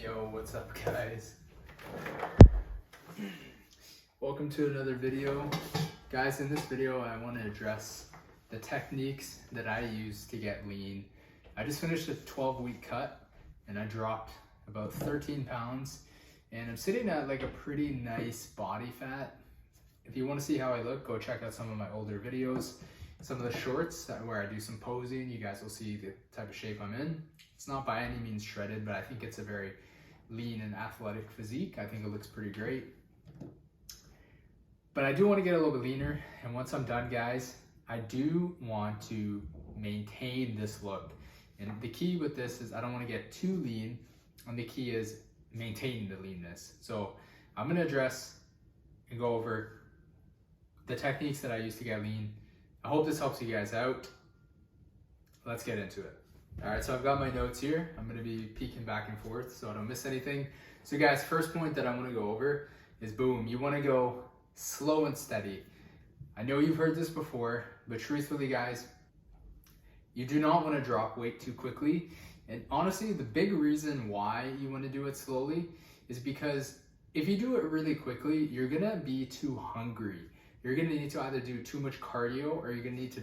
Yo, what's up guys? Welcome to another video. Guys, in this video I want to address the techniques that I use to get lean. I just finished a 12-week cut and I dropped about 13 pounds and I'm sitting at like a pretty nice body fat. If you want to see how I look, go check out some of my older videos. Some of the shorts where I do some posing, you guys will see the type of shape I'm in. It's not by any means shredded, but I think it's a very lean and athletic physique. I think it looks pretty great. But I do want to get a little bit leaner, and once I'm done, guys, I do want to maintain this look. And the key with this is I don't want to get too lean, and the key is maintaining the leanness. So I'm going to address and go over the techniques that I use to get lean. I hope this helps you guys out. Let's get into it. All right, so I've got my notes here. I'm gonna be peeking back and forth so I don't miss anything. So guys, first point that I wanna go over is boom, you wanna go slow and steady. I know you've heard this before, but truthfully guys, you do not wanna drop weight too quickly. And honestly, the big reason why you wanna do it slowly is because if you do it really quickly, you're gonna be too hungry. You're gonna need to either do too much cardio or you're gonna need to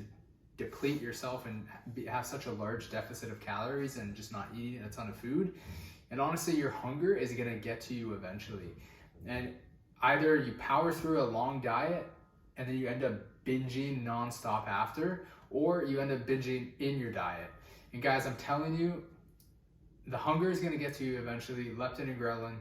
deplete yourself and have such a large deficit of calories and just not eating a ton of food. And honestly, your hunger is gonna get to you eventually. And either you power through a long diet and then you end up binging nonstop after, or you end up binging in your diet. And guys, I'm telling you, the hunger is gonna get to you eventually. Leptin and ghrelin,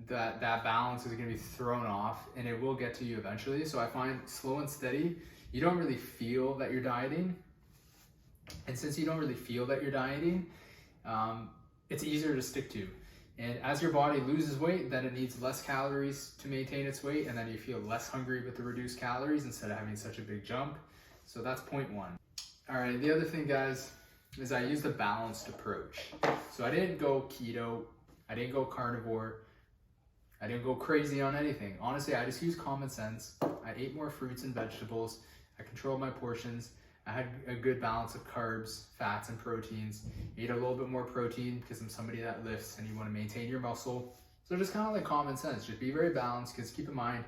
that balance is going to be thrown off and it will get to you eventually. So I find slow and steady, you don't really feel that you're dieting. And since you don't really feel that you're dieting, it's easier to stick to. And as your body loses weight, then it needs less calories to maintain its weight, and then you feel less hungry with the reduced calories instead of having such a big jump. So that's point one. All right, the other thing guys, is I used a balanced approach. So I didn't go keto, I didn't go carnivore, I didn't go crazy on anything. Honestly, I just used common sense. I ate more fruits and vegetables. I controlled my portions. I had a good balance of carbs, fats, and proteins. Ate a little bit more protein because I'm somebody that lifts and you want to maintain your muscle. So just kind of like common sense. Just be very balanced, because keep in mind,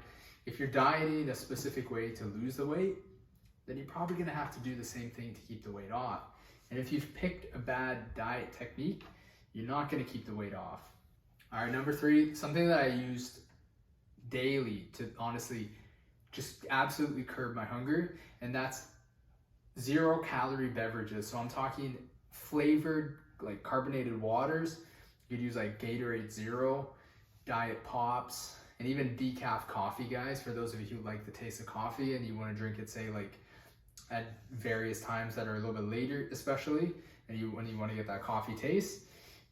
if you're dieting a specific way to lose the weight, then you're probably going to have to do the same thing to keep the weight off. And if you've picked a bad diet technique, you're not going to keep the weight off. All right, number three, something that I used daily to honestly just absolutely curb my hunger, and that's 0-calorie beverages. So I'm talking flavored, like carbonated waters. You could use like Gatorade Zero, Diet Pops, and even decaf coffee, guys, for those of you who like the taste of coffee and you want to drink it, say like at various times that are a little bit later, especially, and when you want to get that coffee taste.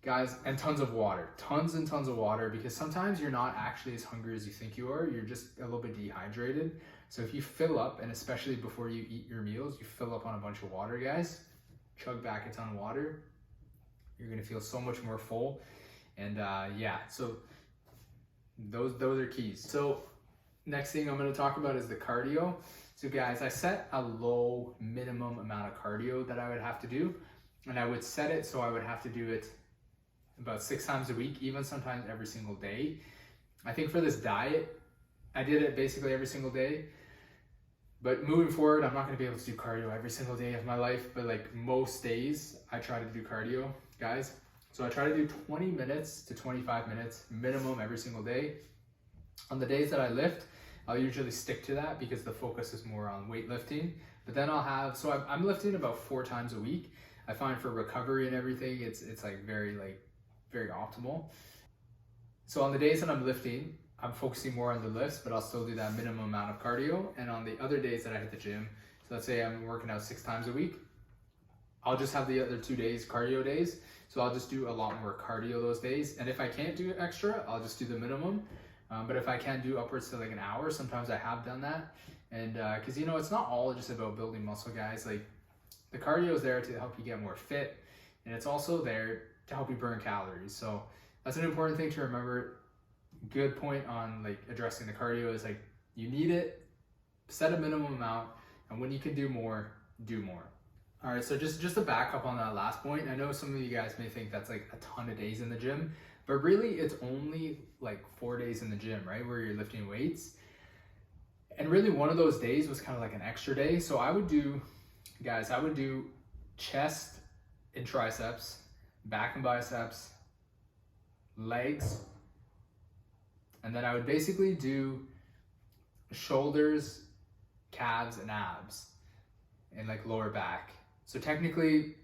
Guys, and tons of water, tons and tons of water, because sometimes you're not actually as hungry as you think you are. You're just a little bit dehydrated. So if you fill up, and especially before you eat your meals, you fill up on a bunch of water, guys, chug back a ton of water, you're gonna feel so much more full. And yeah, so those are keys. So next thing I'm gonna talk about is the cardio. So guys, I set a low minimum amount of cardio that I would have to do, and I would set it so I would have to do it about 6 times a week, even sometimes every single day. I think for this diet, I did it basically every single day. But moving forward, I'm not gonna be able to do cardio every single day of my life, but like most days, I try to do cardio, guys. So I try to do 20 minutes to 25 minutes minimum every single day. On the days that I lift, I'll usually stick to that because the focus is more on weightlifting. But then I'll have, so I'm lifting about 4 times a week. I find for recovery and everything, it's like very optimal. So on the days that I'm lifting, I'm focusing more on the lifts, but I'll still do that minimum amount of cardio. And on the other days that I hit the gym, so let's say I'm working out 6 times a week, I'll just have the other 2 days cardio days. So I'll just do a lot more cardio those days. And if I can't do extra, I'll just do the minimum. But if I can do upwards to like an hour, sometimes I have done that. And because you know, it's not all just about building muscle, guys. Like the cardio is there to help you get more fit, and it's also there to help you burn calories. So that's an important thing to remember. Good point on like addressing the cardio is like you need it, set a minimum amount, and when you can do more, do more. All right, so just to back up on that last point, I know some of you guys may think that's like a ton of days in the gym. But really, it's only like 4 days in the gym, right, where you're lifting weights. And really, one of those days was kind of like an extra day. So I would do chest and triceps, back and biceps, legs, and then I would basically do shoulders, calves, and abs, and like lower back. So technically,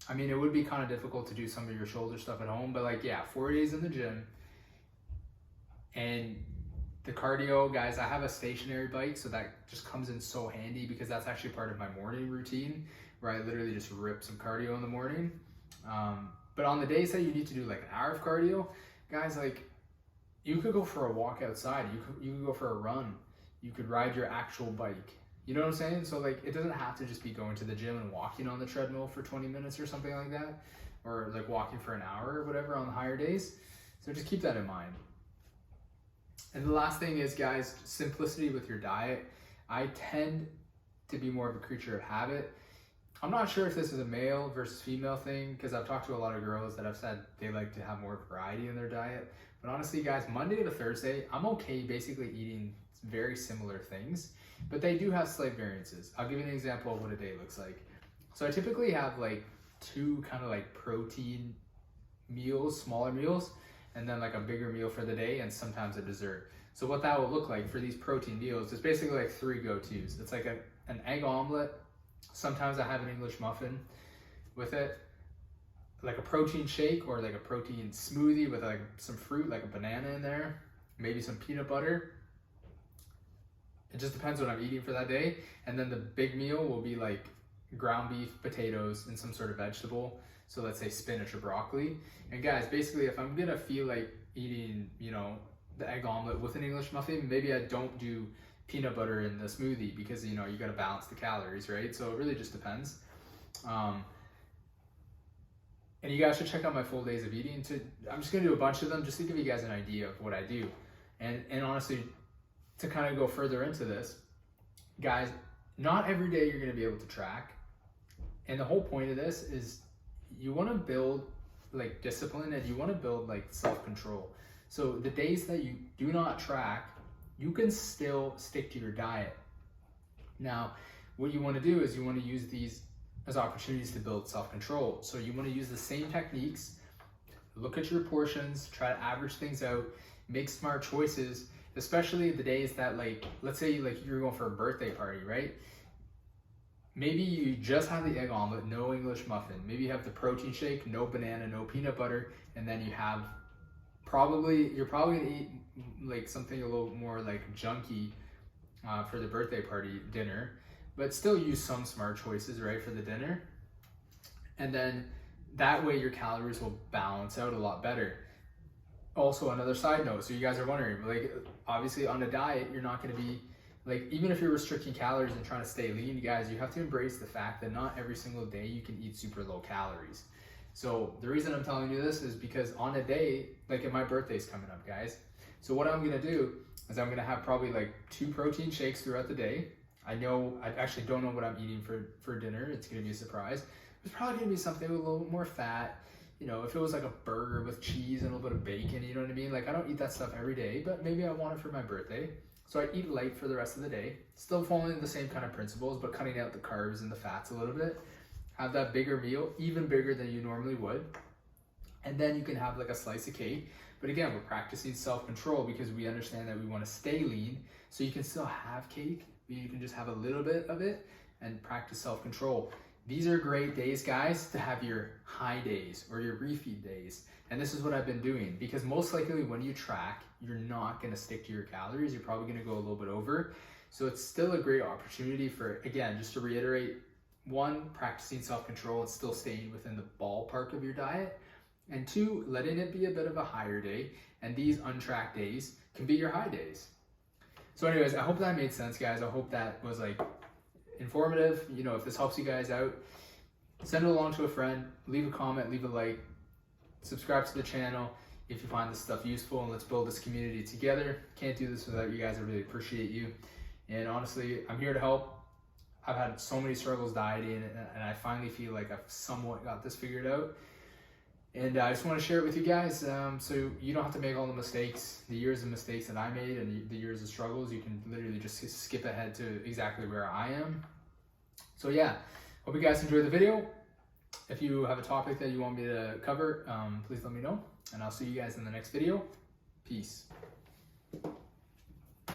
I mean, it would be kind of difficult to do some of your shoulder stuff at home, but like, yeah, 4 days in the gym. And the cardio, guys, I have a stationary bike, so that just comes in so handy because that's actually part of my morning routine where I literally just rip some cardio in the morning. But on the days that you need to do like an hour of cardio, guys, like you could go for a walk outside, you could go for a run, you could ride your actual bike. You know what I'm saying? So like it doesn't have to just be going to the gym and walking on the treadmill for 20 minutes or something like that, or like walking for an hour or whatever on the higher days. So just keep that in mind. And the last thing is, guys, simplicity with your diet. I tend to be more of a creature of habit. I'm not sure if this is a male versus female thing, because I've talked to a lot of girls that have said they like to have more variety in their diet. But honestly, guys, Monday to Thursday, I'm okay basically eating very similar things, but they do have slight variances. I'll give you an example of what a day looks like. So I typically have like 2 kind of like protein meals, smaller meals, and then like a bigger meal for the day, and sometimes a dessert. So what that will look like for these protein meals is basically like 3 go-tos. It's like an egg omelet. Sometimes I have an English muffin with it, like a protein shake or like a protein smoothie with like some fruit, like a banana in there, maybe some peanut butter. It just depends what I'm eating for that day. And then the big meal will be like ground beef, potatoes, and some sort of vegetable. So let's say spinach or broccoli. And guys, basically if I'm gonna feel like eating, you know, the egg omelet with an English muffin, maybe I don't do peanut butter in the smoothie because, you know, you gotta balance the calories, right? So it really just depends. And you guys should check out my full days of eating. I'm just gonna do a bunch of them just to give you guys an idea of what I do. And honestly, to kind of go further into this, guys, not every day you're gonna be able to track. And the whole point of this is you wanna build like discipline and you wanna build like self-control. So the days that you do not track, you can still stick to your diet. Now, what you wanna do is you wanna use these as opportunities to build self-control. So you wanna use the same techniques, look at your portions, try to average things out, make smart choices, especially the days that like, let's say like you're going for a birthday party, right? Maybe you just have the egg omelet, no English muffin. Maybe you have the protein shake, no banana, no peanut butter, and then you have you're probably gonna eat like something a little more like junky for the birthday party dinner, but still use some smart choices, right, for the dinner. And then that way your calories will balance out a lot better. Also, another side note, so you guys are wondering, like obviously on a diet, you're not gonna be like, even if you're restricting calories and trying to stay lean, you guys, you have to embrace the fact that not every single day you can eat super low calories. So the reason I'm telling you this is because on a day, like if my birthday's coming up, guys, so what I'm gonna do is I'm gonna have probably like 2 protein shakes throughout the day. I actually don't know what I'm eating for dinner. It's gonna be a surprise. It's probably gonna be something with a little more fat. You know, if it was like a burger with cheese and a little bit of bacon, you know what I mean? Like I don't eat that stuff every day, but maybe I want it for my birthday. So I eat light for the rest of the day, still following the same kind of principles, but cutting out the carbs and the fats a little bit. Have that bigger meal, even bigger than you normally would. And then you can have like a slice of cake. But again, we're practicing self-control because we understand that we want to stay lean. So you can still have cake, but you can just have a little bit of it and practice self-control. These are great days, guys, to have your high days or your refeed days. And this is what I've been doing because most likely when you track, you're not going to stick to your calories. You're probably going to go a little bit over. So it's still a great opportunity for, again, just to reiterate, 1, practicing self-control and still staying within the ballpark of your diet. And 2, letting it be a bit of a higher day. And these untracked days can be your high days. So anyways, I hope that made sense, guys. I hope that was like informative. You know, if this helps you guys out, send it along to a friend, leave a comment, leave a like, subscribe to the channel if you find this stuff useful, and let's build this community together. Can't do this without you guys. I really appreciate you. And honestly, I'm here to help. I've had so many struggles dieting, and I finally feel like I've somewhat got this figured out. And I just want to share it with you guys, so you don't have to make all the mistakes, the years of mistakes that I made and the years of struggles. You can literally just skip ahead to exactly where I am. So yeah, hope you guys enjoyed the video. If you have a topic that you want me to cover, please let me know, and I'll see you guys in the next video. Peace.